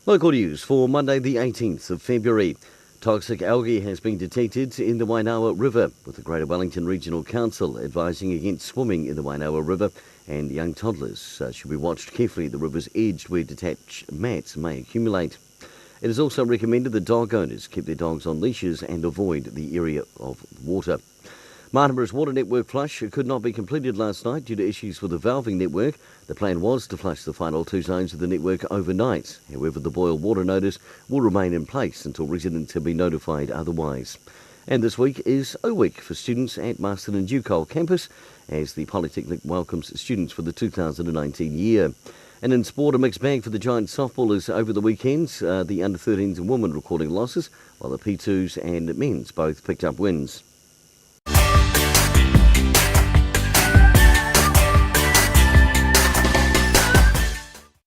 Local news for Monday the 18th of February. Toxic algae has been detected in the Wainawa River, with the Greater Wellington Regional Council advising against swimming in the Wainawa River, and young toddlers should be watched carefully at the river's edge where detached mats may accumulate. It is also recommended that dog owners keep their dogs on leashes and avoid the area of water. Martinborough's water network flush could not be completed last night due to issues with the valving network. The plan was to flush the final two zones of the network overnight. However, the boil water notice will remain in place until residents have been notified otherwise. And this week is O Week for students at Marston and Ducole campus as the Polytechnic welcomes students for the 2019 year. And in sport, a mixed bag for the Giants softballers over the weekend. The under-13s and women recording losses, while the P2s and men's both picked up wins.